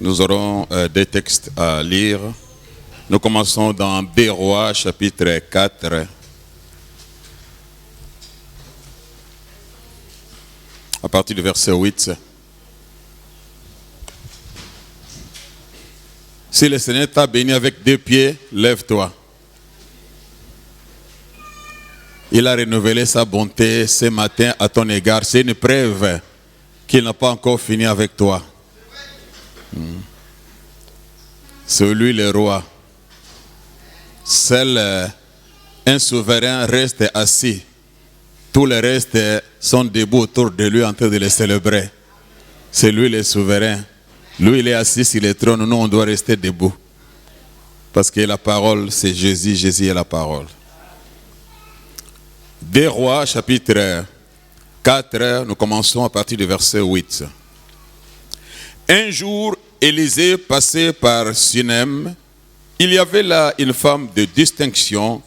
Nous aurons des textes à lire. Nous commençons dans 2 Rois, chapitre 4. À partir du verset 8. Si le Seigneur t'a béni avec 2 pieds, lève-toi. Il a renouvelé sa bonté ce matin à ton égard. C'est une preuve qu'il n'a pas encore fini avec toi. C'est lui le roi. Seul un souverain reste assis. Tous les restes sont debout autour de lui en train de le célébrer. C'est lui le souverain. Lui, il est assis sur le trône. Nous, on doit rester debout. Parce que la parole, c'est Jésus. Jésus est la parole. 2 Rois, chapitre 4, nous commençons à partir du verset 8. Un jour, Élisée passait par Sunem. Il y avait là une femme de distinction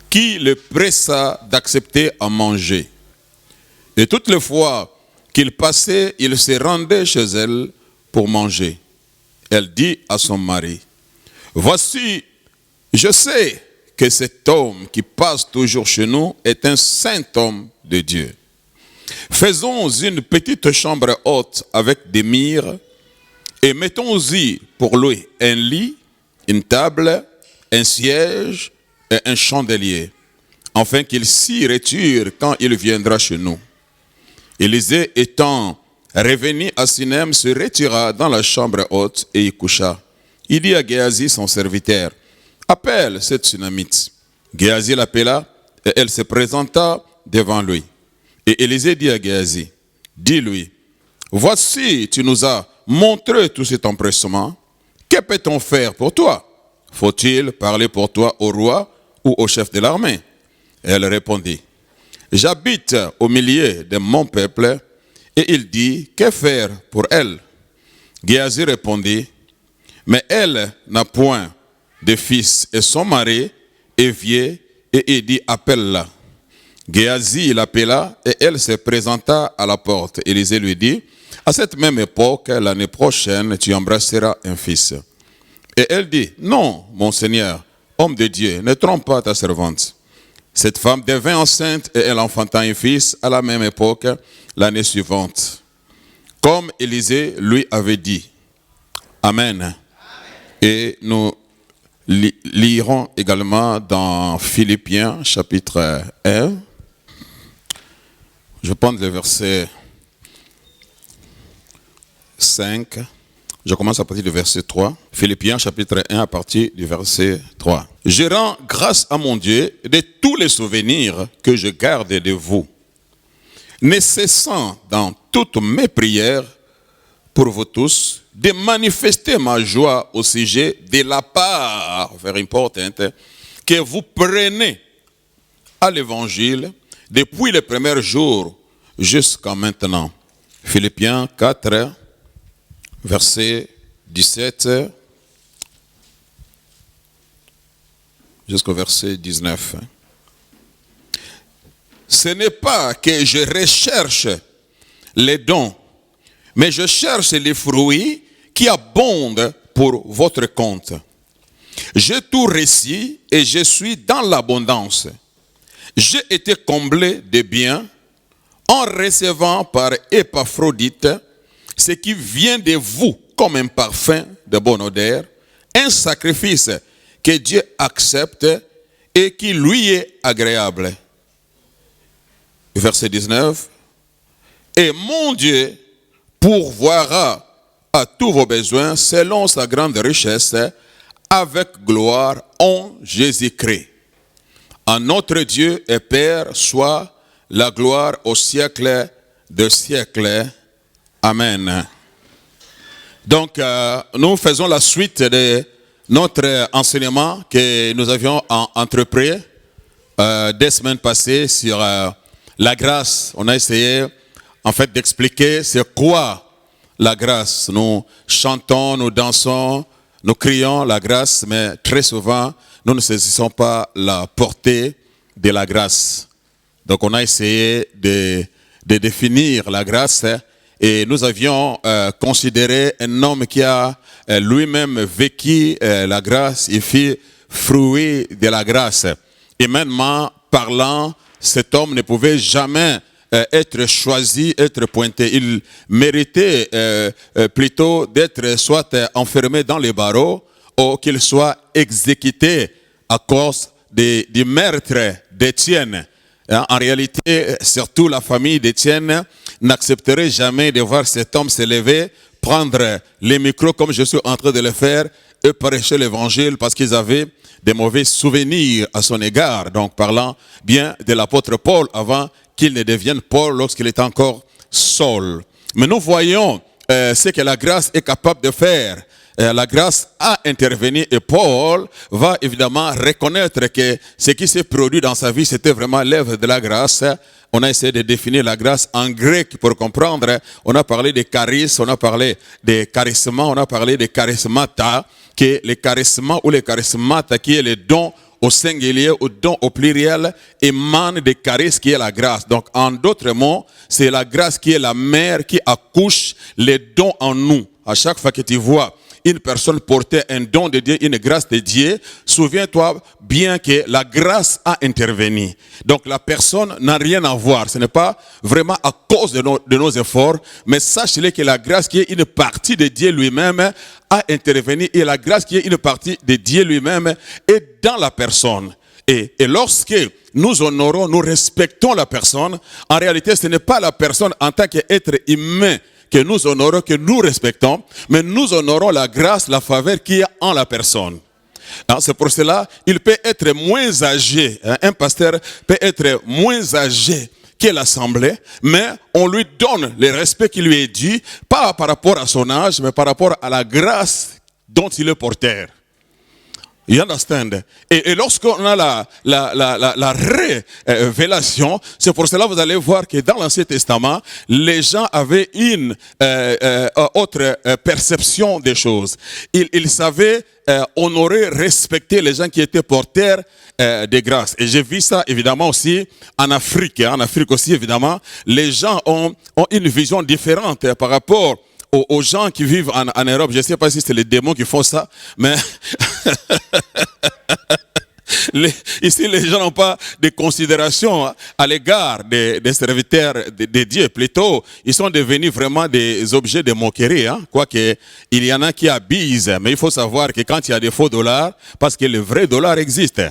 qui le pressa d'accepter à manger. Et toutes les fois qu'il passait, il se rendait chez elle pour manger. Elle dit à son mari, « Voici, je sais que cet homme qui passe toujours chez nous est un saint homme de Dieu. Faisons une petite chambre haute avec des murs et mettons-y pour lui un lit, une table, un siège et un chandelier, afin qu'il s'y retire quand il viendra chez nous. » Élisée étant revenu à Sunem, se retira dans la chambre haute et y coucha. Il dit à Géasi, son serviteur, « Appelle cette Sunamite. » Géasi l'appela et elle se présenta devant lui. Et Élisée dit à Géasi, « Dis-lui, voici, tu nous as montré tout cet empressement. Que peut-on faire pour toi? Faut-il parler pour toi au roi ou au chef de l'armée? » Elle répondit, « J'habite au milieu de mon peuple. » Et il dit, « Que faire pour elle? » Géasi répondit, « Mais elle n'a point de fils et son mari est vieux. » Et il dit, « Appelle-la. » Géasi l'appela et elle se présenta à la porte. Élisée lui dit, « À cette même époque, l'année prochaine, tu embrasseras un fils. » Et elle dit, « Non, mon Seigneur, homme de Dieu, ne trompe pas ta servante. » Cette femme devint enceinte et elle enfanta un fils à la même époque, l'année suivante, comme Élisée lui avait dit. Amen. Amen. Et nous lirons également dans Philippiens, chapitre 1. Je prends le verset 5. Je commence à partir du verset 3. Philippiens chapitre 1 à partir du verset 3. « Je rends grâce à mon Dieu de tous les souvenirs que je garde de vous, ne cessant dans toutes mes prières pour vous tous de manifester ma joie au sujet de la part, very important, que vous prenez à l'évangile depuis les premiers jours jusqu'à maintenant. » Philippiens 4, verset 17 jusqu'au verset 19. « Ce n'est pas que je recherche les dons, mais je cherche les fruits qui abondent pour votre compte. J'ai tout reçu et je suis dans l'abondance. J'ai été comblé de biens en recevant par Épaphrodite ce qui vient de vous comme un parfum de bonne odeur, un sacrifice que Dieu accepte et qui lui est agréable. » Verset 19. « Et mon Dieu pourvoira à tous vos besoins selon sa grande richesse avec gloire en Jésus-Christ. À notre Dieu et Père soit la gloire au siècle des siècles. Amen. » Donc, nous faisons la suite de notre enseignement que nous avions entrepris des semaines passées sur la grâce. On a essayé en fait d'expliquer c'est quoi la grâce. Nous chantons, nous dansons, nous crions la grâce, mais très souvent, nous ne saisissons pas la portée de la grâce. Donc on a essayé de définir la grâce et nous avions considéré un homme qui a lui-même vécu la grâce et fit fruit de la grâce. Humainement parlant, cet homme ne pouvait jamais être choisi, être pointé. Il méritait plutôt d'être soit enfermé dans les barreaux ou qu'il soit exécuté à cause du meurtre d'Étienne. En réalité, surtout la famille d'Étienne n'accepterait jamais de voir cet homme se lever, prendre les micros comme je suis en train de le faire et prêcher l'évangile parce qu'ils avaient des mauvais souvenirs à son égard. Donc parlant bien de l'apôtre Paul avant qu'il ne devienne Paul lorsqu'il est encore Saul. Mais nous voyons ce que la grâce est capable de faire. La grâce a intervenu et Paul va évidemment reconnaître que ce qui s'est produit dans sa vie, c'était vraiment l'œuvre de la grâce. On a essayé de définir la grâce en grec pour comprendre. On a parlé des charismes, on a parlé des charismas, on a parlé des charismata, qui est les charismas ou les charismata, qui est les dons au singulier ou don au pluriel, émane des charismes qui est la grâce. Donc en d'autres mots, c'est la grâce qui est la mère qui accouche les dons en nous. À chaque fois que tu vois une personne porter un don de Dieu, une grâce de Dieu, souviens-toi bien que la grâce a intervenu. Donc la personne n'a rien à voir. Ce n'est pas vraiment à cause de nos efforts, mais sachez-le que la grâce qui est une partie de Dieu lui-même a intervenu et la grâce qui est une partie de Dieu lui-même est dans la personne. Et lorsque nous honorons, nous respectons la personne, en réalité ce n'est pas la personne en tant qu'être humain que nous honorons, que nous respectons, mais nous honorons la grâce, la faveur qui est en la personne. C'est pour cela, il peut être moins âgé, un pasteur peut être moins âgé que l'assemblée, mais on lui donne le respect qui lui est dû, pas par rapport à son âge, mais par rapport à la grâce dont il est porteur. You understand? Et lorsqu'on a la révélation, c'est pour cela que vous allez voir que dans l'Ancien Testament, les gens avaient une autre perception des choses. Ils savaient honorer, respecter les gens qui étaient porteurs de grâce. Et j'ai vu ça évidemment aussi en Afrique. En Afrique aussi, évidemment, les gens ont une vision différente par rapport aux gens qui vivent en Europe. Je ne sais pas si c'est les démons qui font ça, mais ici les gens n'ont pas de considération à l'égard des serviteurs de Dieu. Plutôt, ils sont devenus vraiment des objets de moquerie. Quoique, il y en a qui abusent. Mais il faut savoir que quand il y a des faux dollars, parce que le vrai dollar existe.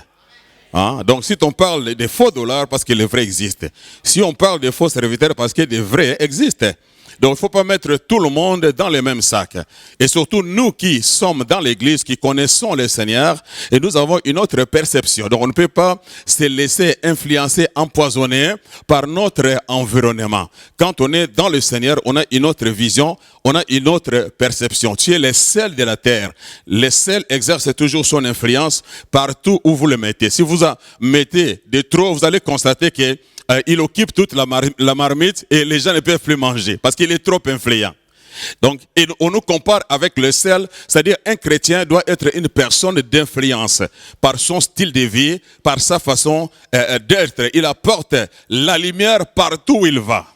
Donc si on parle des faux dollars, parce que le vrai existe. Si on parle des faux serviteurs, parce que des vrais existent. Donc il ne faut pas mettre tout le monde dans le même sac. Et surtout nous qui sommes dans l'église, qui connaissons le Seigneur, et nous avons une autre perception. Donc on ne peut pas se laisser influencer, empoisonner par notre environnement. Quand on est dans le Seigneur, on a une autre vision, on a une autre perception. Tu es le sel de la terre. Le sel exerce toujours son influence partout où vous le mettez. Si vous en mettez de trop, vous allez constater que il occupe toute la marmite et les gens ne peuvent plus manger parce qu'il est trop influent. Donc, on nous compare avec le sel, c'est-à-dire un chrétien doit être une personne d'influence par son style de vie, par sa façon d'être. Il apporte la lumière partout où il va.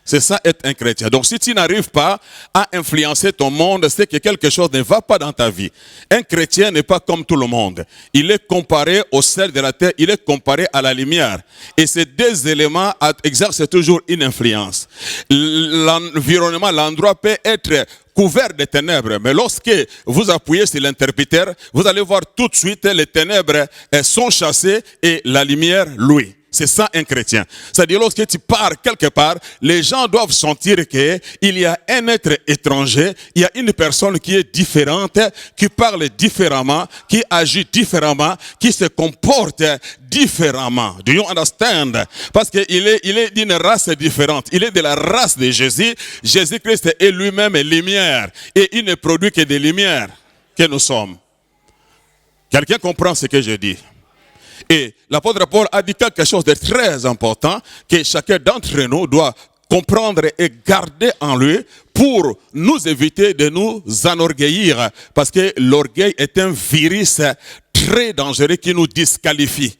C'est ça être un chrétien. Donc si tu n'arrives pas à influencer ton monde, c'est que quelque chose ne va pas dans ta vie. Un chrétien n'est pas comme tout le monde. Il est comparé au sel de la terre, il est comparé à la lumière. Et ces deux éléments exercent toujours une influence. L'environnement, l'endroit peut être couvert de ténèbres, mais lorsque vous appuyez sur l'interrupteur, vous allez voir tout de suite les ténèbres sont chassées et la lumière, lui. C'est ça un chrétien. C'est-à-dire lorsque tu pars quelque part, les gens doivent sentir qu'il y a un être étranger, il y a une personne qui est différente, qui parle différemment, qui agit différemment, qui se comporte différemment. Do you understand? Parce qu'il est d'une race différente. Il est de la race de Jésus. Jésus-Christ est lui-même lumière. Et il ne produit que des lumières que nous sommes. Quelqu'un comprend ce que je dis? Et l'apôtre Paul a dit quelque chose de très important que chacun d'entre nous doit comprendre et garder en lui pour nous éviter de nous enorgueillir. Parce que l'orgueil est un virus très dangereux qui nous disqualifie.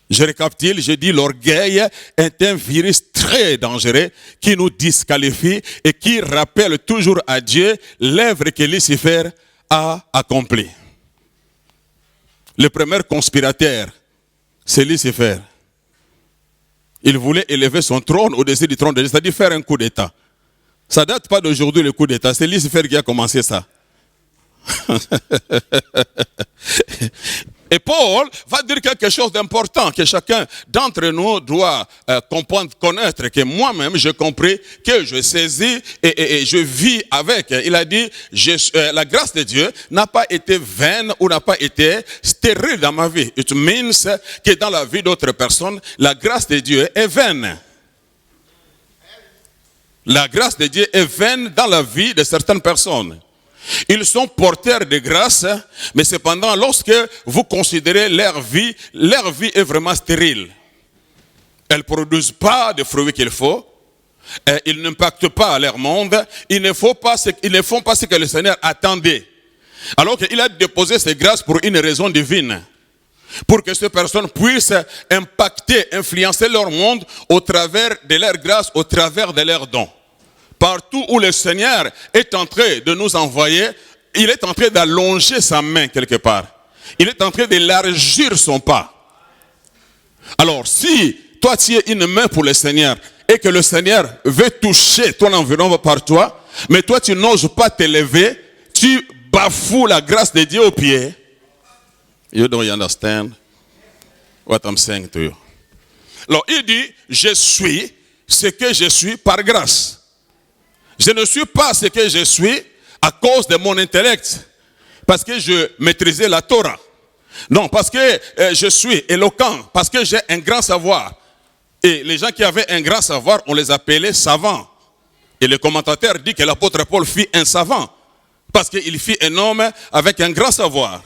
Je récapitule, je dis l'orgueil est un virus très dangereux qui nous disqualifie et qui rappelle toujours à Dieu l'œuvre que Lucifer a accomplie. Le premier conspirateur, c'est Lucifer. Il voulait élever son trône au-dessus du trône de Dieu, c'est-à-dire faire un coup d'État. Ça ne date pas d'aujourd'hui le coup d'État, c'est Lucifer qui a commencé ça. Et Paul va dire quelque chose d'important que chacun d'entre nous doit comprendre, connaître, que moi-même j'ai compris, que je saisis et je vis avec. Il a dit, la grâce de Dieu n'a pas été vaine ou n'a pas été stérile dans ma vie. It means que dans la vie d'autres personnes, la grâce de Dieu est vaine. La grâce de Dieu est vaine dans la vie de certaines personnes. Ils sont porteurs de grâce, mais cependant, lorsque vous considérez leur vie est vraiment stérile. Elles ne produisent pas de fruits qu'il faut, ils n'impactent pas leur monde, ils ne font pas ce que le Seigneur attendait. Alors qu'il a déposé ses grâces pour une raison divine. Pour que ces personnes puissent impacter, influencer leur monde au travers de leur grâce, au travers de leurs dons. Partout où le Seigneur est en train de nous envoyer, il est en train d'allonger sa main quelque part. Il est en train d'élargir son pas. Alors, si toi tu es une main pour le Seigneur et que le Seigneur veut toucher ton environnement par toi, mais toi tu n'oses pas t'élever, tu bafoues la grâce de Dieu aux pieds. You don't understand what I'm saying to you. Alors, il dit, je suis ce que je suis par grâce. Je ne suis pas ce que je suis à cause de mon intellect, parce que je maîtrisais la Torah. Non, parce que je suis éloquent, parce que j'ai un grand savoir. Et les gens qui avaient un grand savoir, on les appelait savants. Et le commentateur dit que l'apôtre Paul fut un savant, parce qu'il fut un homme avec un grand savoir.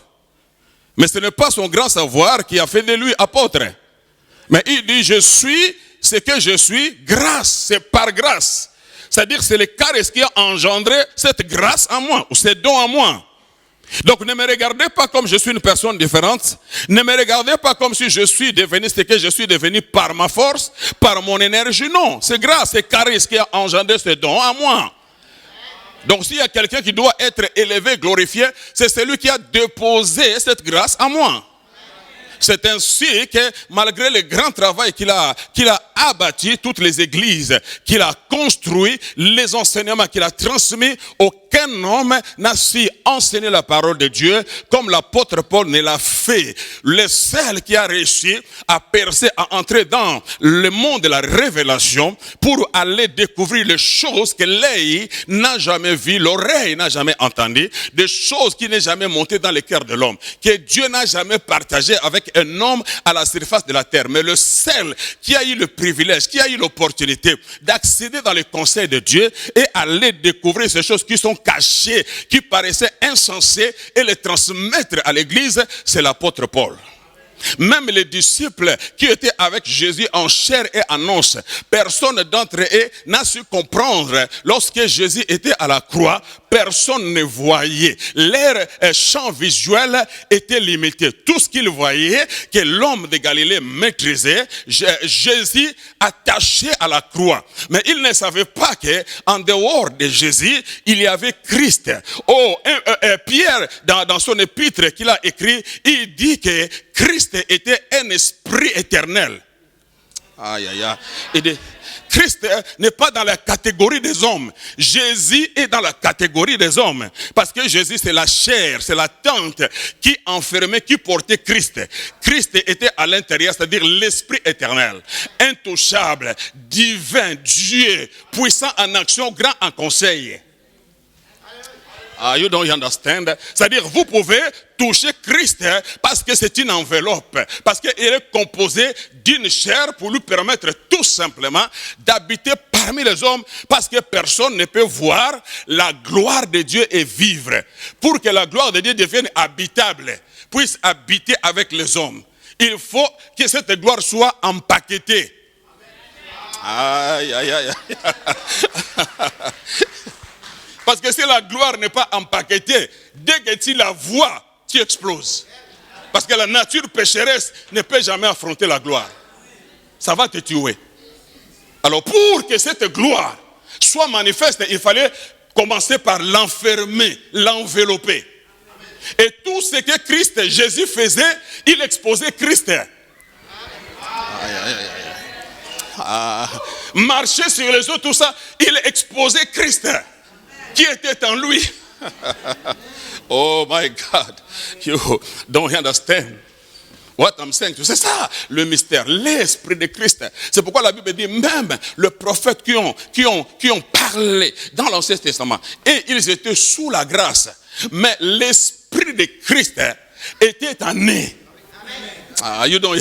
Mais ce n'est pas son grand savoir qui a fait de lui apôtre. Mais il dit, je suis ce que je suis grâce, c'est par grâce. C'est-à-dire c'est le charisme qui a engendré cette grâce en moi, ou ces dons en moi. Donc ne me regardez pas comme je suis une personne différente. Ne me regardez pas comme si je suis devenu ce que je suis devenu par ma force, par mon énergie. Non, c'est grâce, c'est charisme qui a engendré ces dons en moi. Donc s'il y a quelqu'un qui doit être élevé, glorifié, c'est celui qui a déposé cette grâce en moi. C'est ainsi que malgré le grand travail qu'il a abattu toutes les églises, qu'il a construit, les enseignements qu'il a transmis, aucun homme n'a su enseigner la parole de Dieu comme l'apôtre Paul ne l'a fait. Le seul qui a réussi à percer, à entrer dans le monde de la révélation pour aller découvrir les choses que l'œil n'a jamais vues, l'oreille n'a jamais entendues, des choses qui n'est jamais montées dans le cœur de l'homme, que Dieu n'a jamais partagé avec un homme à la surface de la terre. Mais le seul qui a eu le privilège, qui a eu l'opportunité d'accéder dans le conseil de Dieu et aller découvrir ces choses qui sont cachées, qui paraissaient insensées et les transmettre à l'église, c'est l'apôtre Paul. Même les disciples qui étaient avec Jésus en chair et en os, personne d'entre eux n'a su comprendre lorsque Jésus était à la croix, personne ne voyait. Leur champ visuel était limité. Tout ce qu'ils voyaient, que l'homme de Galilée maîtrisait, Jésus attaché à la croix. Mais ils ne savaient pas qu'en dehors de Jésus, il y avait Christ. Pierre, dans son épître qu'il a écrit, il dit que Christ était un esprit éternel. Aïe, aïe, aïe. Il dit, Christ n'est pas dans la catégorie des hommes. Jésus est dans la catégorie des hommes. Parce que Jésus, c'est la chair, c'est la tente qui enfermait, qui portait Christ. Christ était à l'intérieur, c'est-à-dire l'esprit éternel. Intouchable, divin, Dieu, puissant en action, grand en conseil. You don't understand? C'est-à-dire, vous pouvez toucher Christ parce que c'est une enveloppe, parce qu'il est composé d'une chair pour lui permettre tout simplement d'habiter parmi les hommes, parce que personne ne peut voir la gloire de Dieu et vivre. Pour que la gloire de Dieu devienne habitable, puisse habiter avec les hommes, il faut que cette gloire soit empaquetée. Aïe, aïe, aïe. Parce que si la gloire n'est pas empaquetée, dès que tu la vois, tu exploses. Parce que la nature pécheresse ne peut jamais affronter la gloire. Ça va te tuer. Alors pour que cette gloire soit manifeste, il fallait commencer par l'enfermer, l'envelopper. Et tout ce que Christ, Jésus faisait, il exposait Christ. Marcher sur les eaux, tout ça, il exposait Christ qui était en lui. Oh my God, you don't understand what I'm saying. C'est ça le mystère, l'esprit de Christ. C'est pourquoi la Bible dit même les prophètes qui ont parlé dans l'Ancien Testament, et ils étaient sous la grâce, mais l'esprit de Christ était en eux. You don't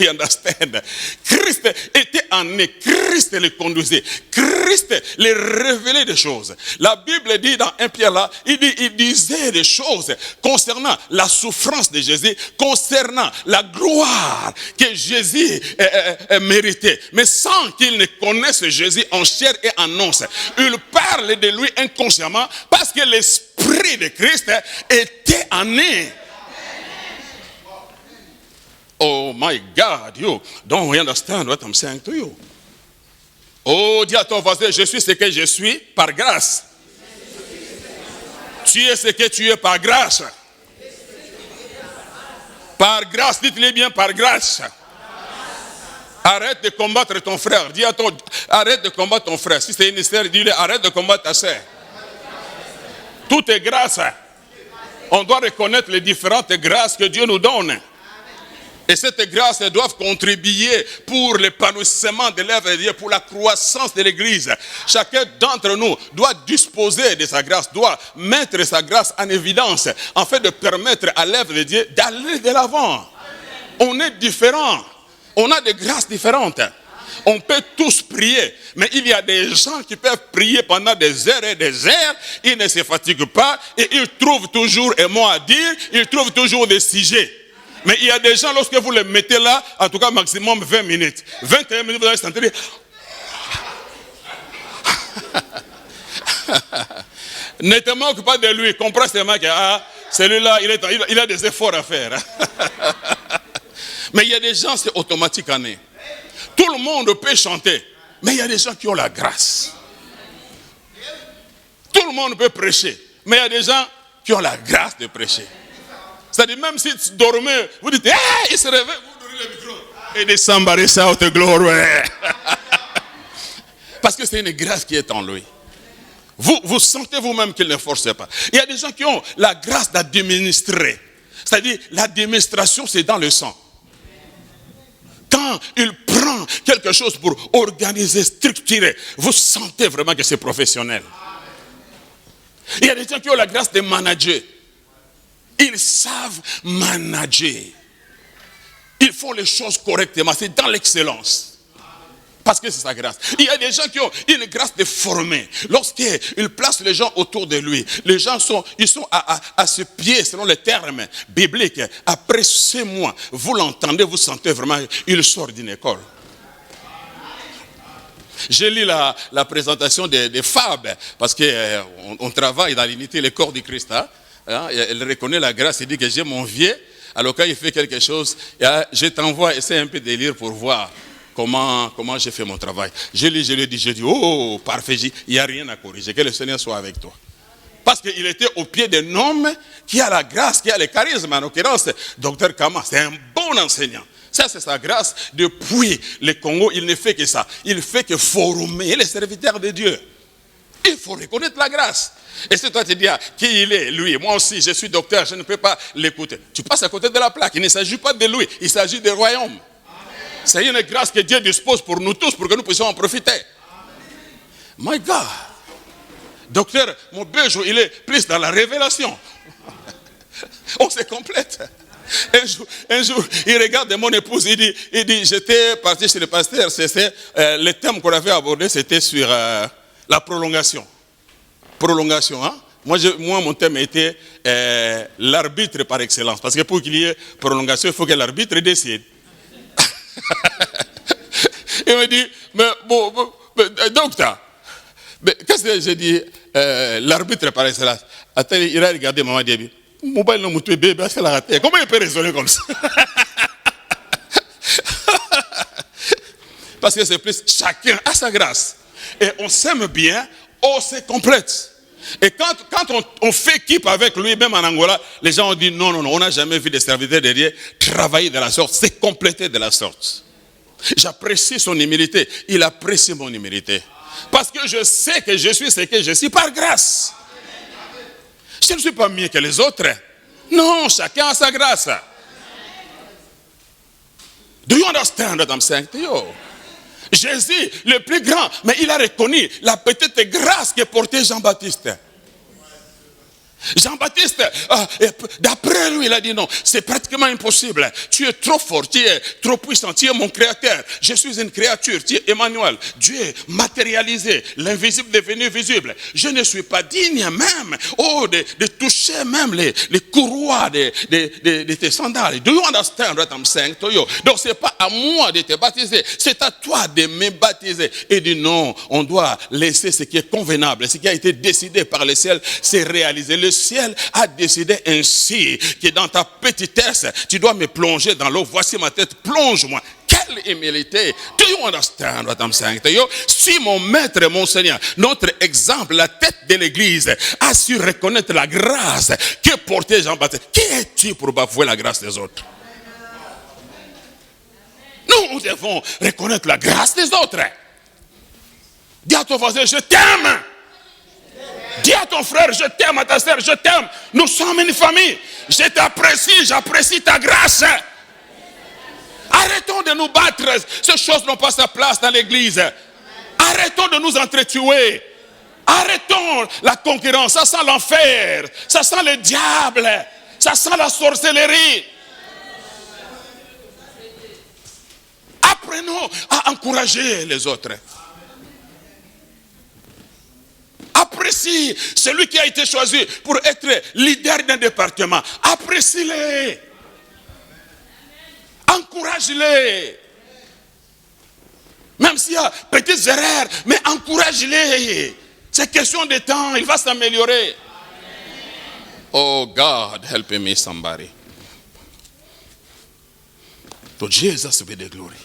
understand. Christ était en eux. Christ les conduisait. Christ les révélait des choses. La Bible dit dans 1 Pierre là, il disait des choses concernant la souffrance de Jésus, concernant la gloire que Jésus méritait. Mais sans qu'il ne connaisse Jésus en chair et en os. Il parle de lui inconsciemment parce que l'esprit de Christ était en eux. Oh my God, you don't understand what I'm saying to you. Oh, dis à ton voisin, je suis ce que je suis par grâce. Tu es ce que tu es par grâce. Par grâce, dites-le bien, par grâce. Arrête de combattre ton frère. Dis à ton, arrête de combattre ton frère. Si c'est une sœur, dis-le, arrête de combattre ta sœur. Tout est grâce. On doit reconnaître les différentes grâces que Dieu nous donne. Et cette grâce doit contribuer pour l'épanouissement de l'œuvre de Dieu, pour la croissance de l'Église. Chacun d'entre nous doit disposer de sa grâce, doit mettre sa grâce en évidence, afin de permettre à l'œuvre de Dieu d'aller de l'avant. On est différents, on a des grâces différentes. On peut tous prier, mais il y a des gens qui peuvent prier pendant des heures et des heures, ils ne se fatiguent pas et ils trouvent toujours un mot à dire, ils trouvent toujours des sujets. Mais il y a des gens, lorsque vous les mettez là, en tout cas maximum 20 minutes. 21 minutes, vous allez sentir. Ne te moque pas de lui. Comprends seulement que celui-là, il a des efforts à faire. Mais il y a des gens, c'est automatique en eux. Tout le monde peut chanter. Mais il y a des gens qui ont la grâce. Tout le monde peut prêcher. Mais il y a des gens qui ont la grâce de prêcher. C'est-à-dire, même si tu dormais, vous dites, il se réveille, vous donnez le micro. Et des somebody shout glory. Parce que c'est une grâce qui est en lui. Vous sentez vous-même qu'il ne force pas. Il y a des gens qui ont la grâce d'administrer. C'est-à-dire, l'administration, c'est dans le sang. Quand il prend quelque chose pour organiser, structurer, vous sentez vraiment que c'est professionnel. Il y a des gens qui ont la grâce de manager. Ils savent manager. Ils font les choses correctement. C'est dans l'excellence. Parce que c'est sa grâce. Il y a des gens qui ont une grâce de former. Lorsqu'il place les gens autour de lui, les gens sont à ses pieds, selon les termes bibliques. Après 6 mois, vous l'entendez, vous sentez vraiment, il sort d'une école. J'ai lu la présentation des Fables, parce qu'on travaille dans l'unité, le corps du Christ. Elle reconnaît la grâce et dit que j'ai mon vieux. Alors quand il fait quelque chose, je t'envoie, essaie un peu de lire pour voir comment j'ai fait mon travail. Je lui ai dit, oh parfait, il n'y a rien à corriger, que le Seigneur soit avec toi. Parce qu'il était au pied d'un homme qui a la grâce, qui a le charisme, en l'occurrence, Dr Kama, c'est un bon enseignant. Ça c'est sa grâce. Depuis le Congo, il ne fait que ça. Il fait que former les serviteurs de Dieu. Il faut reconnaître la grâce. Et si toi tu dis, qui il est, lui, moi aussi, je suis docteur, je ne peux pas l'écouter. Tu passes à côté de la plaque. Il ne s'agit pas de lui, il s'agit du royaume. C'est une grâce que Dieu dispose pour nous tous, pour que nous puissions en profiter. Amen. My God. Docteur, mon besoin, il est plus dans la révélation. On se complète. Un jour, il regarde mon épouse, il dit, j'étais parti chez le pasteur, le thème qu'on avait abordé, c'était sur la prolongation. Prolongation, hein? Moi, mon thème était l'arbitre par excellence. Parce que pour qu'il y ait prolongation, il faut que l'arbitre décide. Il me dit, mais docteur, qu'est-ce que j'ai dit, l'arbitre par excellence? Attends, il a regardé maman Déby. mobile non mutué bébé, c'est la raté. Comment il peut raisonner comme ça? Parce que c'est plus chacun a sa grâce. Et on s'aime bien, on se complète. Et quand on fait équipe avec lui, même en Angola, les gens ont dit non, on n'a jamais vu des serviteurs de Dieu travailler de la sorte, se compléter de la sorte. J'apprécie son humilité, il apprécie mon humilité. Parce que je sais que je suis ce que je suis par grâce. Je ne suis pas mieux que les autres. Non, chacun a sa grâce. Do you understand what I'm saying to you? Jésus, le plus grand, mais il a reconnu la petite grâce que portait Jean-Baptiste. Jean-Baptiste, d'après lui, il a dit non, c'est pratiquement impossible. Tu es trop fort, tu es trop puissant, tu es mon créateur. Je suis une créature, tu es Emmanuel. Dieu matérialisé, l'invisible devenu visible. Je ne suis pas digne même de toucher même les courroies de tes sandales. Do you understand what I'm saying to you? Donc c'est pas à moi de te baptiser, c'est à toi de me baptiser. Et dit non, on doit laisser ce qui est convenable, ce qui a été décidé par le ciel, c'est réalisé. Le ciel a décidé ainsi que dans ta petitesse, tu dois me plonger dans l'eau. Voici ma tête, plonge-moi. Quelle humilité! Do you understand what I'm saying to you? Si mon maître et mon Seigneur, notre exemple, la tête de l'église, a su reconnaître la grâce que portait Jean-Baptiste, qui es-tu pour bafouer la grâce des autres? Nous devons reconnaître la grâce des autres. Dis à ton voisin, je t'aime. Dis à ton frère, je t'aime, à ta soeur, je t'aime. Nous sommes une famille. Je t'apprécie, j'apprécie ta grâce. Arrêtons de nous battre. Ces choses n'ont pas sa place dans l'église. Arrêtons de nous entretuer. Arrêtons la concurrence. Ça sent l'enfer. Ça sent le diable. Ça sent la sorcellerie. Apprenons à encourager les autres. Apprécie celui qui a été choisi pour être leader d'un département. Apprécie-les. Encourage-les. Même s'il y a petites erreurs, mais encourage-les. C'est question de temps, il va s'améliorer. Oh God, help me somebody. To Jesus be the glory.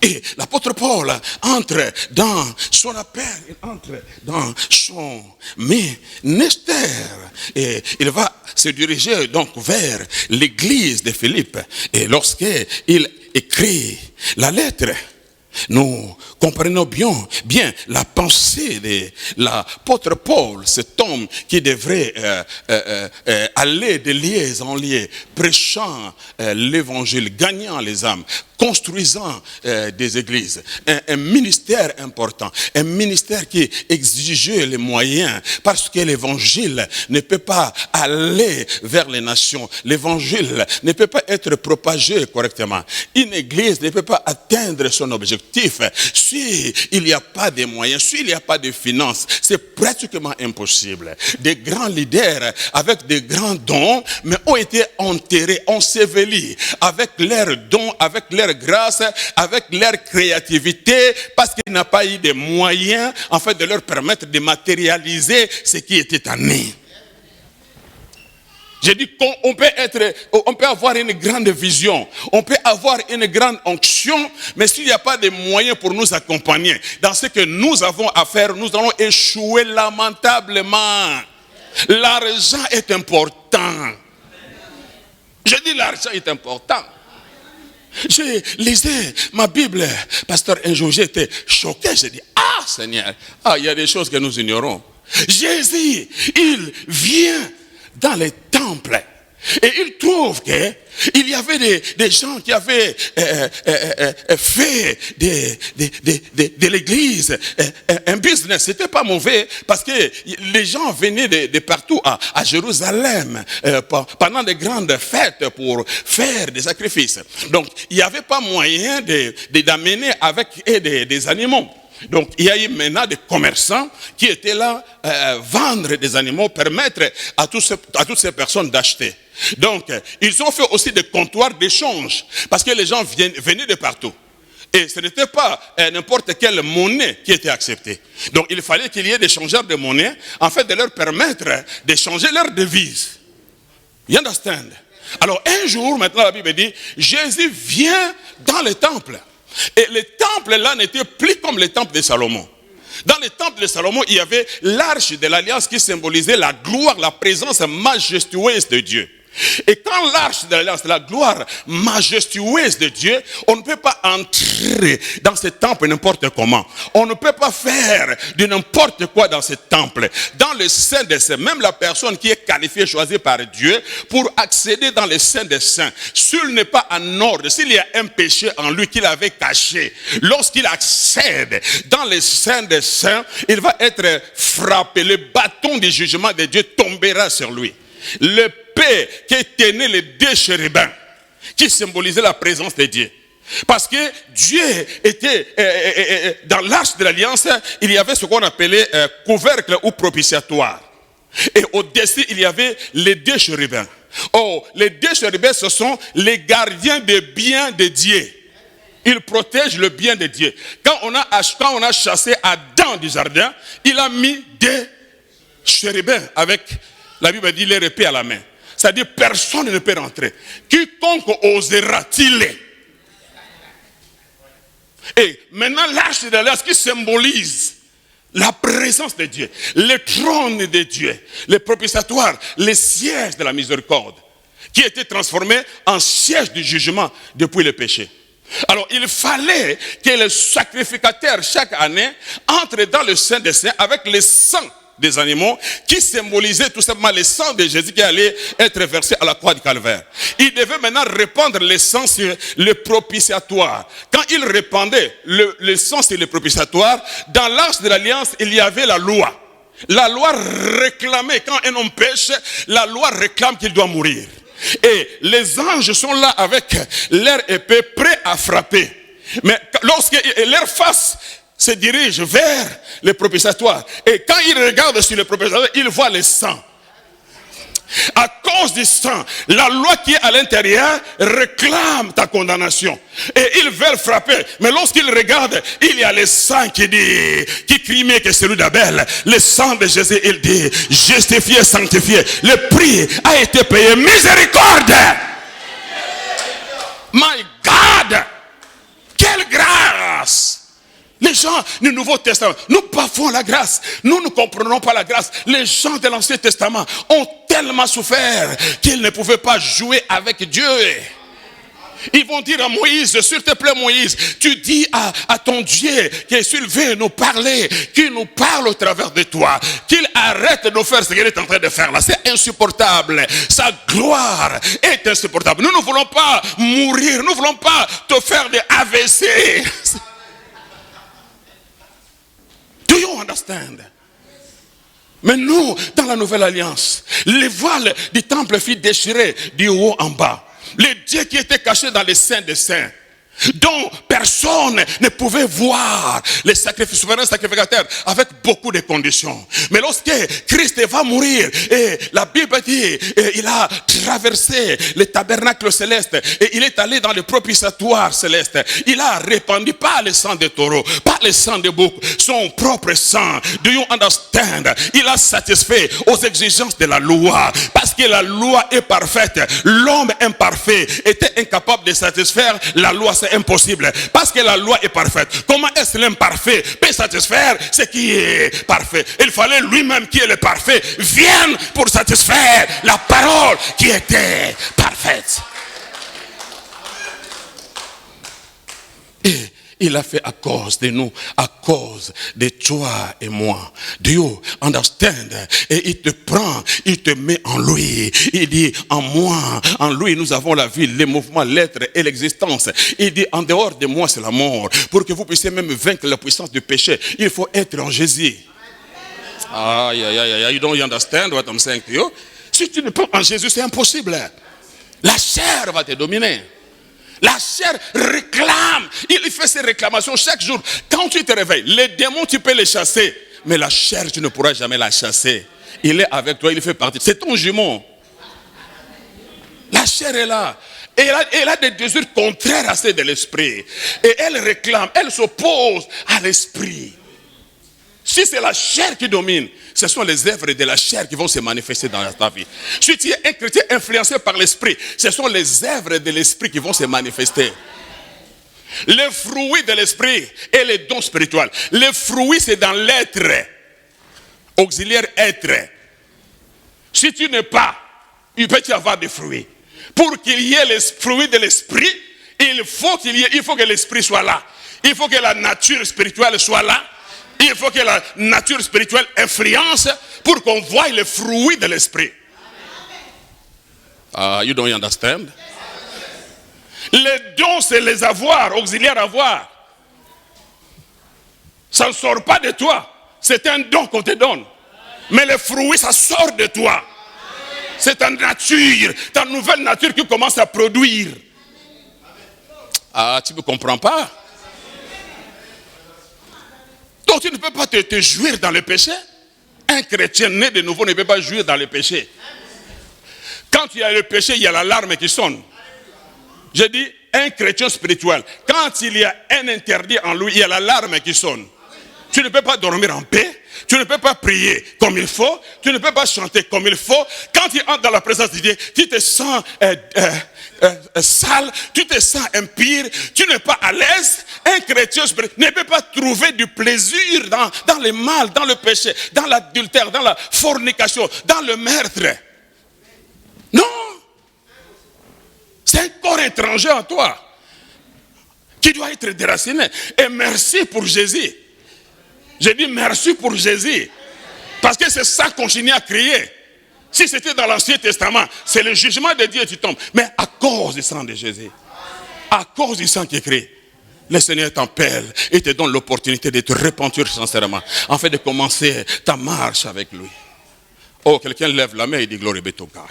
Et l'apôtre Paul entre dans son appel, il entre dans son ministère. Et il va se diriger donc vers l'église de Philippe. Et lorsqu'il écrit la lettre, nous comprenons bien la pensée de l'apôtre Paul, cet homme qui devrait aller de lieu en lieu, prêchant l'évangile, gagnant les âmes, construisant des églises. Un ministère important, un ministère qui exigeait les moyens, parce que l'évangile ne peut pas aller vers les nations. L'évangile ne peut pas être propagé correctement. Une église ne peut pas atteindre son objectif s'il n'y a pas de moyens, s'il n'y a pas de finances. C'est pratiquement impossible. Des grands leaders avec des grands dons, mais ont été enterrés, ensevelis avec leurs dons, avec leur grâce, avec leur créativité, parce qu'il n'a pas eu de moyens en fait de leur permettre de matérialiser ce qui était en eux. J'ai dit qu'on peut avoir une grande vision, on peut avoir une grande onction, mais s'il n'y a pas de moyens pour nous accompagner dans ce que nous avons à faire, nous allons échouer lamentablement. L'argent est important. Je dis l'argent est important. Je lisais ma Bible, pasteur, un jour j'étais choqué, j'ai dit, ah Seigneur, il y a des choses que nous ignorons. Jésus, il vient dans les temples et il trouve qu'il y avait des gens qui avaient fait de l'église un business. C'était pas mauvais parce que les gens venaient de partout à Jérusalem pendant de grandes fêtes pour faire des sacrifices. Donc il n'y avait pas moyen d'amener avec eux des animaux. Donc il y a eu maintenant des commerçants qui étaient là vendre des animaux, permettre à toutes ces personnes d'acheter. Donc ils ont fait aussi des comptoirs d'échange parce que les gens venaient de partout. Et ce n'était pas n'importe quelle monnaie qui était acceptée. Donc il fallait qu'il y ait des changeurs de monnaie, en fait de leur permettre d'échanger leurs devises. You understand? Alors un jour, maintenant la Bible dit, Jésus vient dans le temple. Et le temple là n'était plus comme le temple de Salomon. Dans le temple de Salomon, il y avait l'arche de l'alliance qui symbolisait la gloire, la présence majestueuse de Dieu. Et quand l'arche de l'alliance, la gloire majestueuse de Dieu, on ne peut pas entrer dans ce temple n'importe comment. On ne peut pas faire de n'importe quoi dans ce temple. Dans le Saint des Saints, même la personne qui est qualifiée, choisie par Dieu pour accéder dans le Saint des Saints, s'il n'est pas en ordre, s'il y a un péché en lui qu'il avait caché, lorsqu'il accède dans le Saint des Saints, il va être frappé. Le bâton du jugement de Dieu tombera sur lui. L'épée qui tenait les deux chérubins, qui symbolisait la présence de Dieu. Parce que Dieu était, dans l'arche de l'alliance, il y avait ce qu'on appelait couvercle ou propitiatoire. Et au-dessus, il y avait les deux chérubins. Oh, les deux chérubins, ce sont les gardiens des biens de Dieu. Ils protègent le bien de Dieu. Quand on a chassé Adam du jardin, il a mis des chérubins avec, la Bible dit, les épées à la main. C'est-à-dire personne ne peut rentrer. Quiconque osera-t-il. Et maintenant l'arche de l'alliance qui symbolise la présence de Dieu, le trône de Dieu, le propitiatoire, le siège de la miséricorde, qui était transformé en siège du jugement depuis le péché. Alors il fallait que le sacrificateur chaque année entre dans le Saint des Saints avec le sang des animaux qui symbolisaient tout simplement le sang de Jésus qui allait être versé à la croix du Calvaire. Il devait maintenant répandre le sang sur le propitiatoire. Quand il répandait le sang sur le propitiatoire, dans l'arche de l'alliance, il y avait la loi. La loi réclamait, quand un homme pêche, la loi réclame qu'il doit mourir. Et les anges sont là avec leur épée, prêts à frapper. Mais lorsque leur face se dirige vers le propitiatoire, et quand il regarde sur le propitiatoire, il voit le sang. À cause du sang, la loi qui est à l'intérieur réclame ta condamnation. Et ils veulent frapper. Mais lorsqu'ils regardent, il y a le sang qui crie mieux que celui d'Abel. Le sang de Jésus, il dit, justifié, sanctifié. Le prix a été payé. Miséricorde! My God! Quelle grâce! Les gens du Nouveau Testament, nous bafouons la grâce. Nous ne comprenons pas la grâce. Les gens de l'Ancien Testament ont tellement souffert qu'ils ne pouvaient pas jouer avec Dieu. Ils vont dire à Moïse, s'il te plaît Moïse, tu dis à ton Dieu qu'il veut nous parler, qu'il nous parle au travers de toi, qu'il arrête de nous faire ce qu'il est en train de faire là. C'est insupportable. Sa gloire est insupportable. Nous ne voulons pas mourir, nous ne voulons pas te faire des AVC. Do you understand? Mais nous, dans la nouvelle alliance, les voiles du temple furent déchirés du haut en bas. Le Dieu qui était caché dans les saints des saints, dont personne ne pouvait voir le souverain sacrificateur avec beaucoup de conditions. Mais lorsque Christ va mourir, et la Bible dit, il a traversé le tabernacle céleste et il est allé dans le propitiatoire céleste. Il a répandu pas le sang de taureau, pas le sang de bouc, son propre sang. Do you understand? Il a satisfait aux exigences de la loi, parce que la loi est parfaite. L'homme imparfait était incapable de satisfaire la loi. C'est impossible, parce que la loi est parfaite. Comment est-ce que l'imparfait peut satisfaire ce qui est parfait? Il fallait lui-même qui est le parfait vienne pour satisfaire la parole qui était parfaite. Et il a fait à cause de nous, à cause de toi et moi. Do you understand? Et il te prend, il te met en lui. Il dit, en moi, en lui, nous avons la vie, les mouvements, l'être et l'existence. Il dit, en dehors de moi, c'est la mort. Pour que vous puissiez même vaincre la puissance du péché, il faut être en Jésus. You don't understand what I'm saying to you? Si tu ne peux pas en Jésus, c'est impossible. La chair va te dominer. La chair réclame. Il fait ses réclamations chaque jour. Quand tu te réveilles, les démons, tu peux les chasser. Mais la chair, tu ne pourras jamais la chasser. Il est avec toi, il fait partie. C'est ton jumeau. La chair est là. Et elle a des désirs contraires à ceux de l'esprit. Et elle réclame, elle s'oppose à l'esprit. Si c'est la chair qui domine, ce sont les œuvres de la chair qui vont se manifester dans ta vie. Si tu es un chrétien influencé par l'esprit, ce sont les œuvres de l'esprit qui vont se manifester. Les fruits de l'esprit et les dons spirituels. Les fruits, c'est dans l'être. Auxiliaire être. Si tu n'es pas, il peut y avoir des fruits. Pour qu'il y ait les fruits de l'esprit, il faut que l'esprit soit là. Il faut que la nature spirituelle soit là. Il faut que la nature spirituelle influence pour qu'on voie les fruits de l'esprit. You don't understand? Les dons, c'est les avoirs, auxiliaires avoirs. Ça ne sort pas de toi. C'est un don qu'on te donne. Mais les fruits, ça sort de toi. C'est ta nature, ta nouvelle nature qui commence à produire. Tu ne me comprends pas? Donc tu ne peux pas te jouir dans le péché. Un chrétien né de nouveau ne peut pas jouir dans le péché. Quand il y a le péché, il y a l'alarme qui sonne. Je dis, un chrétien spirituel, quand il y a un interdit en lui, il y a l'alarme qui sonne. Tu ne peux pas dormir en paix, tu ne peux pas prier comme il faut, tu ne peux pas chanter comme il faut. Quand tu entres dans la présence de Dieu, tu te sens sale, tu te sens impur, tu n'es pas à l'aise. Un chrétien spirituel ne peut pas trouver du plaisir dans le mal, dans le péché, dans l'adultère, dans la fornication, dans le meurtre. Non! C'est un corps étranger en toi qui doit être déraciné. Et merci pour Jésus. J'ai dit merci pour Jésus. Parce que c'est ça qu'on continue à crier. Si c'était dans l'Ancien Testament, c'est le jugement de Dieu qui tombe. Mais à cause du sang de Jésus, à cause du sang qui est créé, le Seigneur t'appelle et te donne l'opportunité de te repentir sincèrement, afin de commencer ta marche avec lui. Oh, quelqu'un lève la main et dit glory be to God.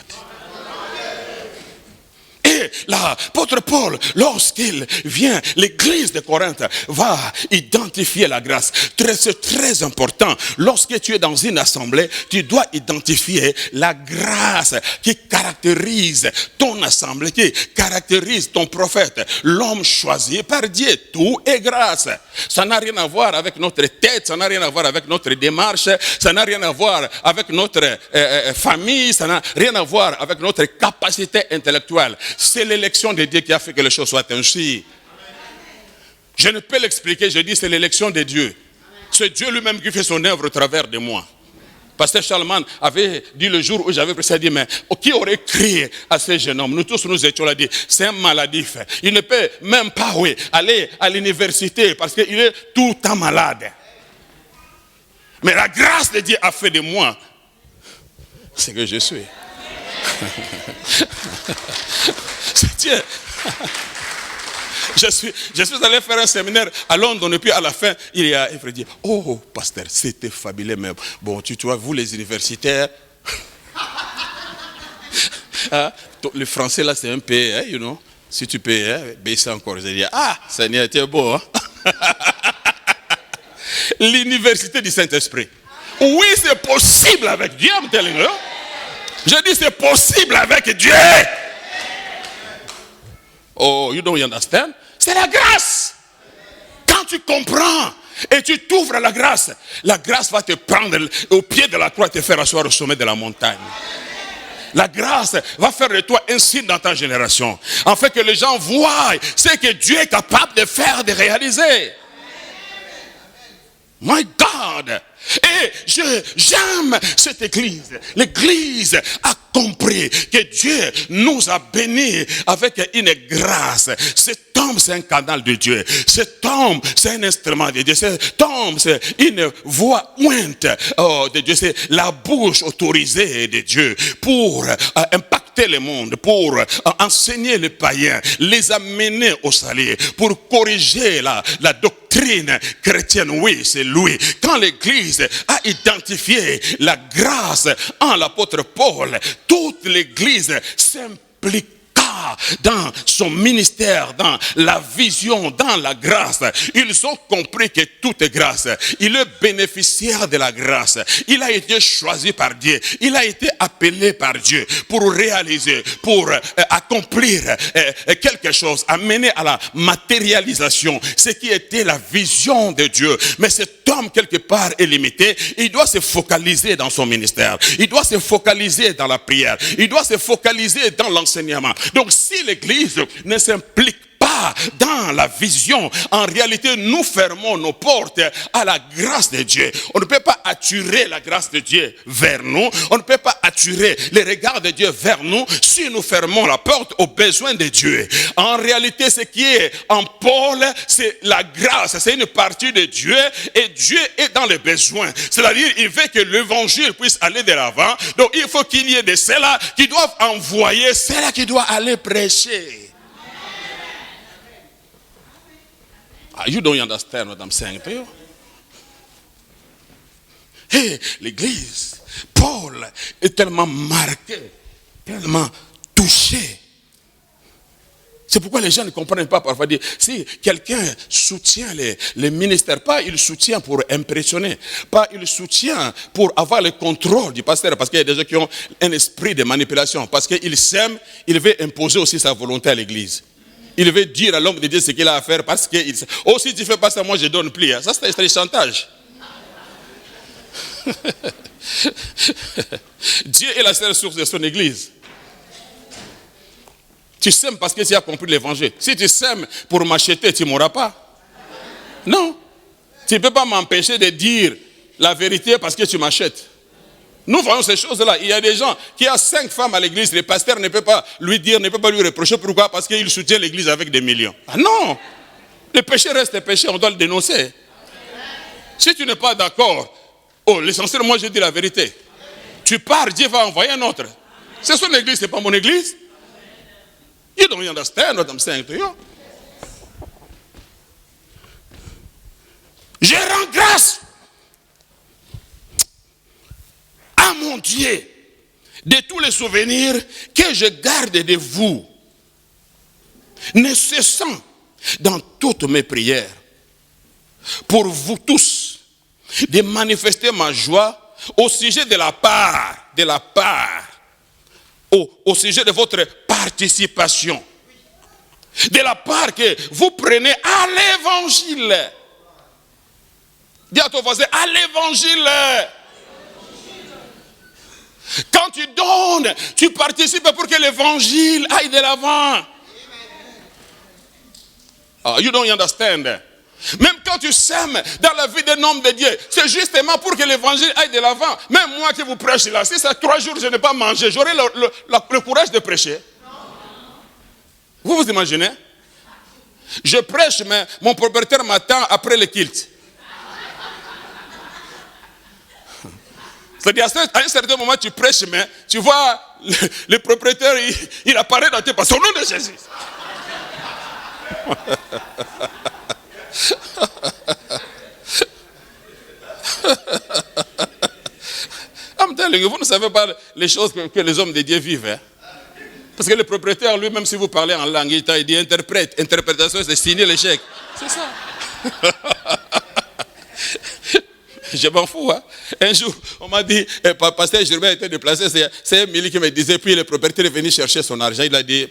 Et l'apôtre Paul, lorsqu'il vient, l'église de Corinthe va identifier la grâce. C'est très important. Lorsque tu es dans une assemblée, tu dois identifier la grâce qui caractérise ton assemblée, qui caractérise ton prophète, l'homme choisi par Dieu. Tout est grâce. Ça n'a rien à voir avec notre tête, ça n'a rien à voir avec notre démarche, ça n'a rien à voir avec notre famille, ça n'a rien à voir avec notre capacité intellectuelle. C'est l'élection de Dieu qui a fait que les choses soient ainsi. Je ne peux l'expliquer, je dis c'est l'élection de Dieu. C'est Dieu lui-même qui fait son œuvre au travers de moi. Pasteur Charlemagne avait dit le jour où j'avais précédé, mais qui aurait crié à ce jeune homme? Nous tous nous étions là, dit, c'est un maladif. Il ne peut même pas aller à l'université parce qu'il est tout le temps malade. Mais la grâce de Dieu a fait de moi ce que je suis. C'est Dieu. Je suis allé faire un séminaire à Londres et puis à la fin, il faut dire, oh pasteur, c'était fabuleux même. Bon, tu vois, vous les universitaires, le français là c'est un peu, you know, si tu peux baisser encore, je dis, Seigneur, tu es beau. Hein? L'université du Saint-Esprit. Oui, c'est possible avec Dieu, I'm telling you. Je dis c'est possible avec Dieu. Oh, you don't understand? C'est la grâce. Quand tu comprends et tu t'ouvres à la grâce va te prendre au pied de la croix et te faire asseoir au sommet de la montagne. La grâce va faire de toi un signe dans ta génération. En fait que les gens voient ce que Dieu est capable de faire, de réaliser. My God! Et j'aime cette église. L'église a compris que Dieu nous a bénis avec une grâce. Cet homme, c'est un canal de Dieu. Cet homme, c'est un instrument de Dieu. Cet homme, c'est une voix ointe de Dieu. C'est la bouche autorisée de Dieu pour impacter le monde, pour enseigner les païens, les amener au salut, pour corriger la doctrine chrétienne. Oui, c'est lui. Quand l'église a identifié la grâce en l'apôtre Paul, toute l'église s'impliqua pas dans son ministère, dans la vision, dans la grâce. Ils ont compris que tout est grâce. Il est bénéficiaire de la grâce. Il a été choisi par Dieu. Il a été appelé par Dieu pour réaliser, pour accomplir quelque chose, amener à la matérialisation ce qui était la vision de Dieu. Mais cet homme, quelque part, est limité. Il doit se focaliser dans son ministère. Il doit se focaliser dans la prière. Il doit se focaliser dans l'enseignement. Donc, si l'Église ne s'implique pas dans la vision, en réalité, nous fermons nos portes à la grâce de Dieu. On ne peut pas attirer la grâce de Dieu vers nous. On ne peut pas attirer les regards de Dieu vers nous si nous fermons la porte aux besoins de Dieu. En réalité, ce qui est en Paul, c'est la grâce. C'est une partie de Dieu et Dieu est dans les besoins. C'est-à-dire, il veut que l'évangile puisse aller de l'avant. Donc, il faut qu'il y ait de ceux-là qui doivent envoyer, ceux-là qui doivent aller prêcher. You don't understand what I'm saying to you. Hey, l'Église, Paul est tellement marqué, tellement touché. C'est pourquoi les gens ne comprennent pas parfois dire, si quelqu'un soutient les ministères, pas il soutient pour impressionner, pas il soutient pour avoir le contrôle du pasteur, parce qu'il y a des gens qui ont un esprit de manipulation, parce qu'il s'aime, il veut imposer aussi sa volonté à l'Église. Il veut dire à l'homme de Dieu ce qu'il a à faire parce que oh, si tu ne fais pas ça, moi je donne plus. Ça c'est le chantage. Dieu est la seule source de son église. Tu sèmes parce que tu as compris l'évangile. Si tu sèmes pour m'acheter, tu ne m'auras pas. Non. Tu ne peux pas m'empêcher de dire la vérité parce que tu m'achètes. Nous voyons ces choses-là. Il y a des gens qui ont 5 femmes à l'église. Le pasteur ne peut pas lui dire, ne peut pas lui reprocher. Pourquoi? Parce qu'il soutient l'église avec des millions. Ah non! Le péché reste péché, on doit le dénoncer. Si tu n'es pas d'accord, oh, l'essentiel, moi je dis la vérité. Tu pars, Dieu va envoyer un autre. C'est son église, c'est pas mon église. You don't understand what I'm saying to you. Je rends grâce à mon Dieu de tous les souvenirs que je garde de vous, ne cessant dans toutes mes prières pour vous tous de manifester ma joie au sujet de la part, au sujet de votre participation, de la part que vous prenez à l'évangile. Dis à ton voisin, à l'évangile. Quand tu donnes, tu participes pour que l'évangile aille de l'avant. You don't understand. Même quand tu sèmes dans la vie d'un homme de Dieu, c'est justement pour que l'évangile aille de l'avant. Même moi qui vous prêche là, si ça 3 jours je n'ai pas mangé, j'aurai le courage de prêcher. Vous vous imaginez? Je prêche, mais mon propriétaire m'attend après le culte. C'est-à-dire, à un certain moment, tu prêches, mais tu vois, le propriétaire, il apparaît dans tes pas. Au nom de Jésus. I'm telling you, vous ne savez pas les choses que les hommes de Dieu vivent. Hein? Parce que le propriétaire, lui, même si vous parlez en langue, il dit interprète. Interprétation, c'est signer le chèque. C'est ça. Je m'en fous. Hein? Un jour, on m'a dit, pasteur Germain était déplacé, c'est Émilie qui me disait, puis le propriétaire est venu chercher son argent. Il a dit,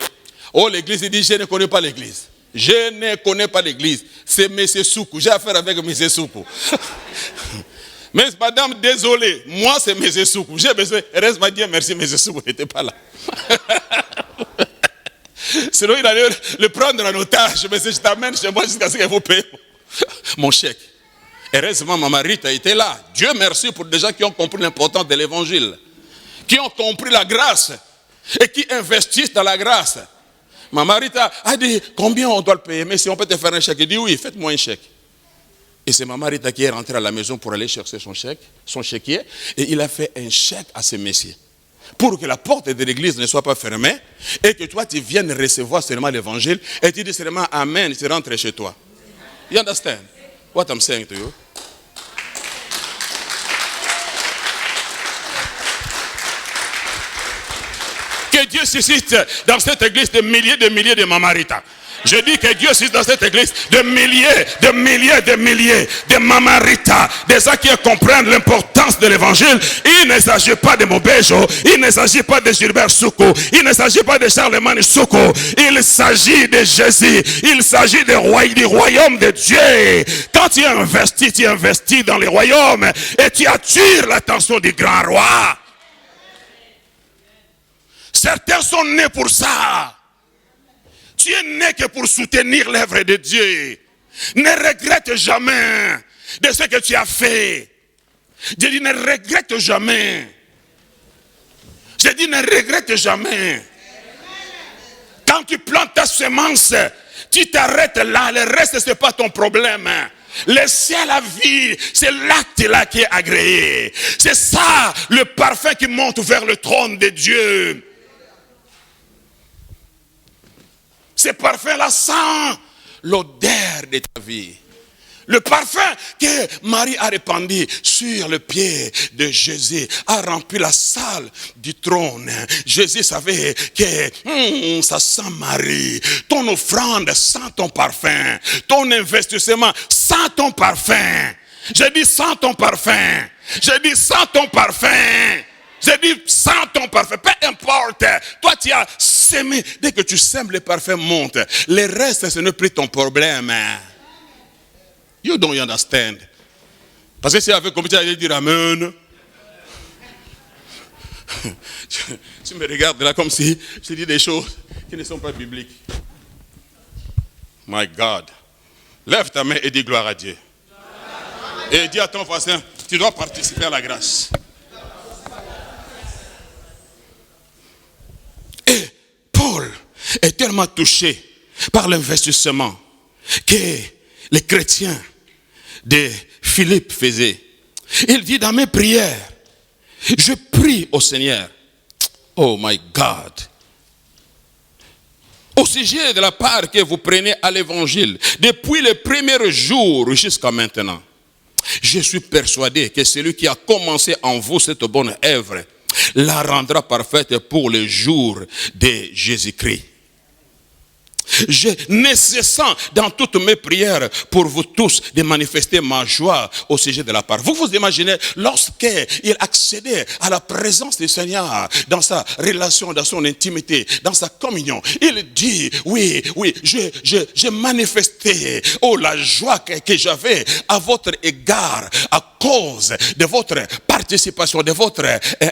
oh l'église, il dit, je ne connais pas l'église. Je ne connais pas l'église. C'est M. Soukou. J'ai affaire avec M. Soukou. Mais madame, désolé, moi c'est M. Soukou. J'ai besoin, reste m'a dit merci, M. Soukou n'était pas là. Sinon, il allait le prendre en otage. Mais je t'amène chez moi jusqu'à ce qu'il vous paye mon chèque. Heureusement, ma Marita était là. Dieu merci pour des gens qui ont compris l'importance de l'évangile, qui ont compris la grâce et qui investissent dans la grâce. Ma Marita a dit, combien on doit le payer? Mais si on peut te faire un chèque, il dit oui, faites-moi un chèque. Et c'est ma Marita qui est rentrée à la maison pour aller chercher son chèque, son chéquier, et il a fait un chèque à ce messieurs. Pour que la porte de l'église ne soit pas fermée, et que toi tu viennes recevoir seulement l'évangile, et tu dis seulement amen, tu rentres chez toi. You understand what I'm saying to you? Que Dieu suscite dans cette église des milliers de mamaritas. Je dis que Dieu suscite dans cette église de milliers de mamaritas, des gens qui comprennent l'importance de l'évangile. Il ne s'agit pas de Mobejo, il ne s'agit pas de Gilbert Soukou, il ne s'agit pas de Charlemagne Soukou, il s'agit de Jésus, il s'agit du royaume de Dieu. Quand tu investis dans les royaumes et tu attires l'attention du grand roi. Certains sont nés pour ça. Tu es né que pour soutenir l'œuvre de Dieu. Ne regrette jamais de ce que tu as fait. Je dis ne regrette jamais. Je dis ne regrette jamais. Quand tu plantes ta semence, tu t'arrêtes là. Le reste, ce n'est pas ton problème. Laissez la vie, c'est l'acte là qui est agréé. C'est ça le parfum qui monte vers le trône de Dieu. Ce parfum-là sent l'odeur de ta vie. Le parfum que Marie a répandu sur le pied de Jésus a rempli la salle du trône. Jésus savait que ça sent Marie. Ton offrande sent ton parfum. Ton investissement sent ton parfum. J'ai dit sent ton parfum. J'ai dit sent ton parfum. J'ai dit, sens ton parfum, peu importe. Toi, tu as sémé. Dès que tu sèmes, le parfum monte. Le reste, ce n'est plus ton problème. You don't understand. Parce que si avec comme tu allais dire Amen. Tu me regardes là comme si je dis des choses qui ne sont pas bibliques. My God. Lève ta main et dis gloire à Dieu. Et dis à ton voisin, tu dois participer à la grâce. Et Paul est tellement touché par l'investissement que les chrétiens de Philippe faisaient. Il dit dans mes prières, je prie au Seigneur, oh my God, au sujet de la part que vous prenez à l'évangile, depuis le premier jour jusqu'à maintenant, je suis persuadé que celui qui a commencé en vous cette bonne œuvre la rendra parfaite pour le jour de Jésus-Christ. Je ne cessant dans toutes mes prières pour vous tous de manifester ma joie au sujet de la part. Vous vous imaginez lorsqu'il accédait à la présence du Seigneur dans sa relation, dans son intimité, dans sa communion. Il dit, oui, j'ai manifesté la joie que j'avais à votre égard à cause de votre participation, de votre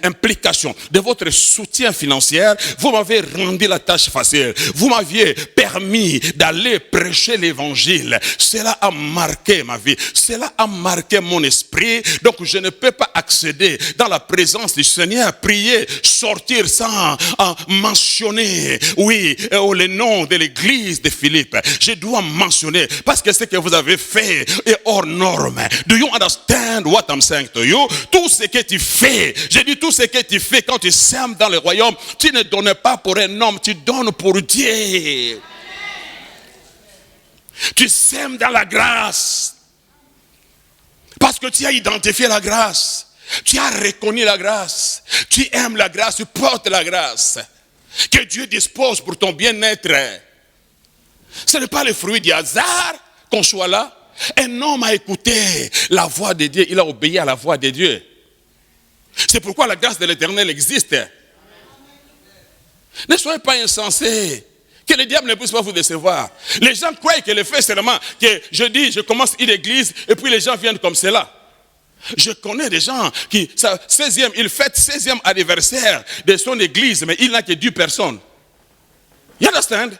implication, de votre soutien financier. Vous m'avez rendu la tâche facile. Vous m'aviez permis d'aller prêcher l'évangile. Cela a marqué ma vie. Cela a marqué mon esprit. Donc je ne peux pas accéder dans la présence du Seigneur, prier, sortir sans mentionner, le nom de l'église de Philippe. Je dois mentionner parce que ce que vous avez fait est hors norme. Do you understand what I'm saying to you? Tout ce que tu fais, j'ai dit tout ce que tu fais quand tu sèmes dans le royaume, tu ne donnes pas pour un homme, tu donnes pour Dieu. Tu sèmes dans la grâce. Parce que tu as identifié la grâce. Tu as reconnu la grâce. Tu aimes la grâce, tu portes la grâce. Que Dieu dispose pour ton bien-être. Ce n'est pas le fruit du hasard qu'on soit là. Un homme a écouté la voix de Dieu. Il a obéi à la voix de Dieu. C'est pourquoi la grâce de l'Éternel existe. Ne soyez pas insensés. Que le diable ne puisse pas vous décevoir. Les gens croient que le fait seulement que je commence une église et puis les gens viennent comme cela. Je connais des gens qui, il fête 16e anniversaire de son église, mais il n'a que 10 personnes. You understand?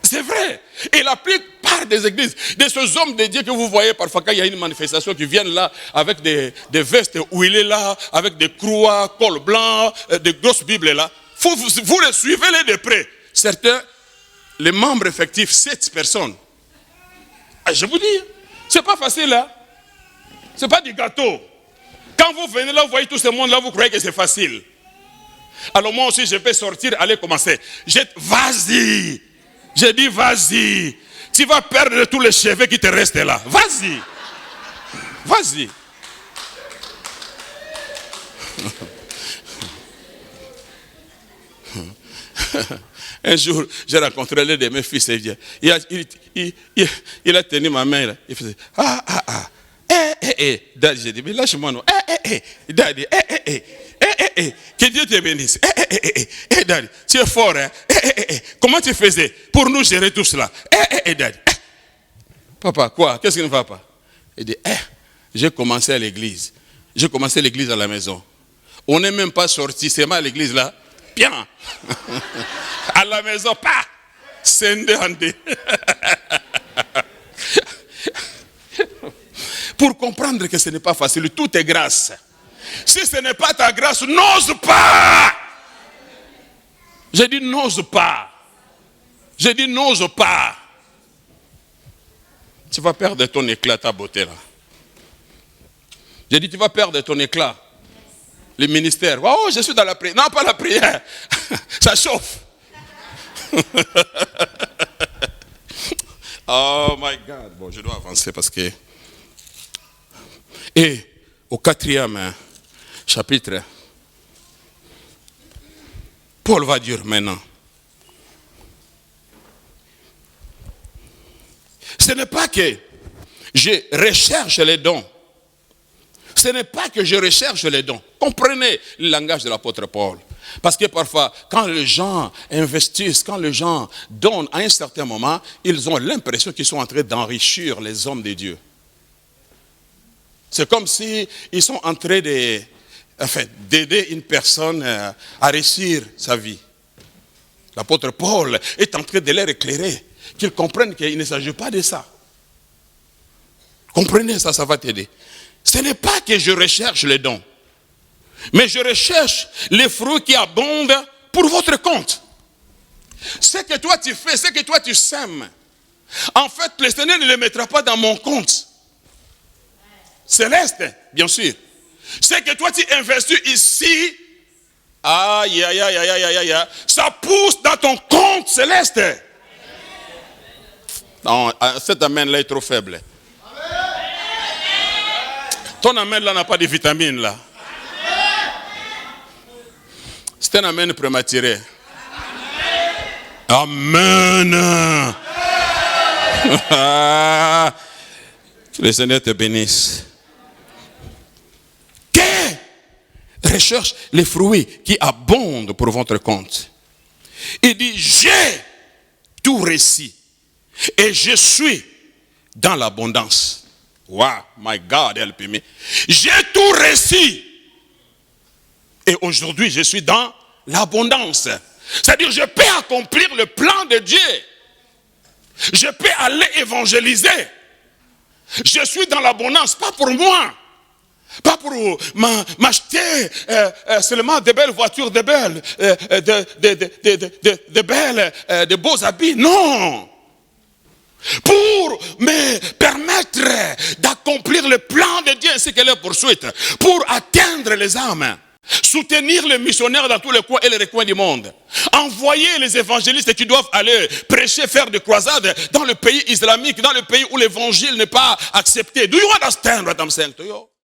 C'est vrai. Et la plupart des églises, de ces hommes de Dieu que vous voyez parfois quand il y a une manifestation, qui viennent là avec des vestes où il est là, avec des croix, col blanc, des grosses bibles là. Vous les suivez-les de près. Certains, les membres effectifs, 7 personnes. Je vous dis, c'est pas facile là. C'est pas du gâteau. Quand vous venez là, vous voyez tout ce monde là, vous croyez que c'est facile. Alors moi aussi, je peux sortir, aller commencer. Vas-y. J'ai dit, vas-y. Tu vas perdre tous les cheveux qui te restent là. Vas-y. Vas-y. Un jour, j'ai rencontré l'un de mes fils. Il a tenu ma main. Là. Il faisait Daddy, j'ai dit, mais lâche-moi, non. Daddy, que Dieu te bénisse. Daddy, tu es fort, hein. Comment tu faisais pour nous gérer tout cela? Daddy. Papa, quoi? Qu'est-ce qui ne va pas? Il dit, j'ai commencé à l'église. J'ai commencé l'église à la maison. On n'est même pas sorti, c'est à l'église là. Bien. À la maison, pas. Pour comprendre que ce n'est pas facile, tout est grâce. Si ce n'est pas ta grâce, n'ose pas. J'ai dit n'ose pas. J'ai dit n'ose pas. Tu vas perdre ton éclat, ta beauté là. J'ai dit tu vas perdre ton éclat. Le ministère. Oh, je suis dans la prière. Non, pas la prière. Ça chauffe. Oh my God. Bon, je dois avancer parce que... Et au 4e chapitre, Paul va dire maintenant, ce n'est pas que je recherche les dons. Ce n'est pas que je recherche les dons. Comprenez le langage de l'apôtre Paul. Parce que parfois, quand les gens investissent, quand les gens donnent à un certain moment, ils ont l'impression qu'ils sont en train d'enrichir les hommes de Dieu. C'est comme s'ils sont en train d'aider une personne à réussir sa vie. L'apôtre Paul est en train de leur éclairer, qu'ils comprennent qu'il ne s'agit pas de ça. Comprenez ça, ça va t'aider. Ce n'est pas que je recherche les dons, mais je recherche les fruits qui abondent pour votre compte. Ce que toi tu fais, ce que toi tu sèmes, en fait, le Seigneur ne le mettra pas dans mon compte céleste, bien sûr. Ce que toi tu investis ici, aïe, aïe, aïe, aïe, aïe, aïe, ça pousse dans ton compte céleste. Non, cet amen-là est trop faible. Ton amen là n'a pas de vitamines là. C'est un amen prématuré. Amen. Que le Seigneur te bénisse. Recherche les fruits qui abondent pour votre compte. Il dit, j'ai tout réussi et je suis dans l'abondance. Wow, my God, help me. J'ai tout réussi et aujourd'hui je suis dans l'abondance. C'est-à-dire je peux accomplir le plan de Dieu. Je peux aller évangéliser. Je suis dans l'abondance, pas pour moi. Pas pour m'acheter seulement de belles voitures, de beaux habits. Non. Pour me permettre d'accomplir le plan de Dieu ainsi que leur poursuite. Pour atteindre les âmes. Soutenir les missionnaires dans tous les coins et les recoins du monde. Envoyer les évangélistes qui doivent aller prêcher, faire des croisades dans le pays islamique, dans le pays où l'évangile n'est pas accepté. Do you understand what I'm saying to you?